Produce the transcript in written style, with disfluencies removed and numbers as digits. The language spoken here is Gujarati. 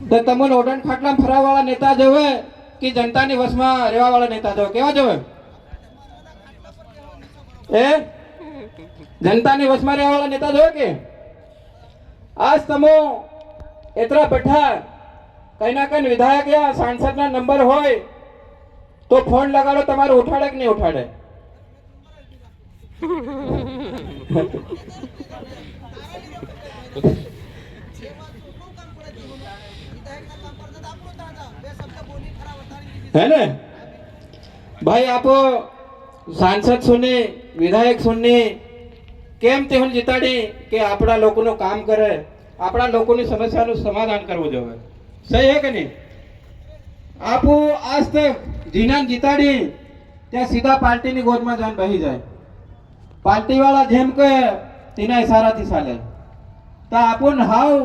તો તમને ઓડન ખાટલા ફરવા વાળા નેતા જોવે કે જનતાની વસમાં રહેવા વાળા નેતા જોવે? કેવા જોવે? એ જનતાની વસમાં રહેવા વાળા નેતા જોવે કે आज तमो एतरा बैठा कहीं ना कहीं विधायक या सांसद ना नंबर होय तो फोन लगाड़ो तमारे उठाड़े कि नहीं उठाड़े? है ना भाई? आप सांसद सुने विधायक सुनने કેમ તે હું જીતાડી કે આપણા લોકોનું કામ કરે, આપણા લોકોની સમસ્યાનું સમાધાન કરવું જોઈએ. સહી હે કે નહીં? આપો આજ તક જીનાને જીતાડી ત્યાં સીધા પાર્ટીની ગોદમાં જઈને બેસી જાય. પાર્ટી વાળા જેમ કે તેના ઇશારાથી ચાલે તો આપણ હાવ